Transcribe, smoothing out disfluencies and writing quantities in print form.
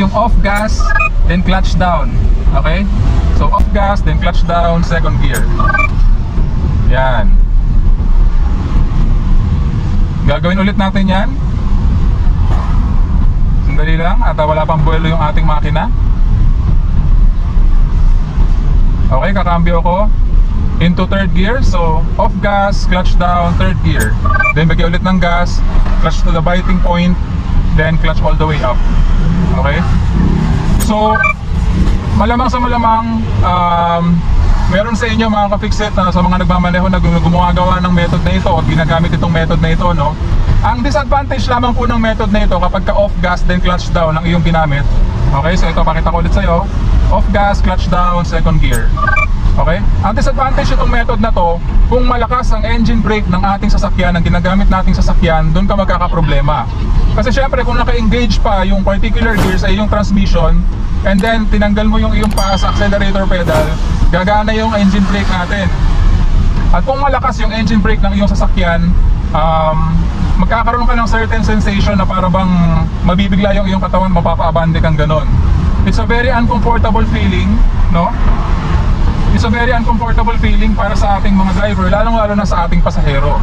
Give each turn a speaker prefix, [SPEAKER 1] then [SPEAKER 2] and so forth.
[SPEAKER 1] yung off gas, then clutch down. Okay? So off gas, then clutch down, second gear. Yan. Gagawin ulit natin yan. Sandali lang, at wala pang buwelo yung ating makina. Okay, kakambyo ko into third gear. So off gas, clutch down, third gear. Then bagay ulit ng gas, clutch to the biting point, then clutch all the way up. Okay? So malamang sa malamang meron sa inyo mga ka-fixit na sa mga nagmamaneho na gumagawa ng method na ito at ginagamit itong method na ito, no? Ang disadvantage lamang po ng method na ito kapag ka off gas then clutch down ang iyong ginamit. Okay, so ito pakita ko ulit sa iyo. Off gas, clutch down, second gear. Okay? Ang disadvantage itong method na to, kung malakas ang engine brake ng ating sasakyan, ang ginagamit nating sasakyan, doon ka magkakaproblema. Kasi syempre kung naka-engage pa yung particular gear sa iyong transmission, and then tinanggal mo yung iyong paa sa accelerator pedal, gagana yung engine brake natin. At kung malakas yung engine brake ng iyong sasakyan, magkakaroon ka ng certain sensation na para bang mabibigla yung iyong katawan, mapapaabande kang ganon. It's a very uncomfortable feeling, no? It's a very uncomfortable feeling para sa ating mga driver, lalong-lalo na sa ating pasahero.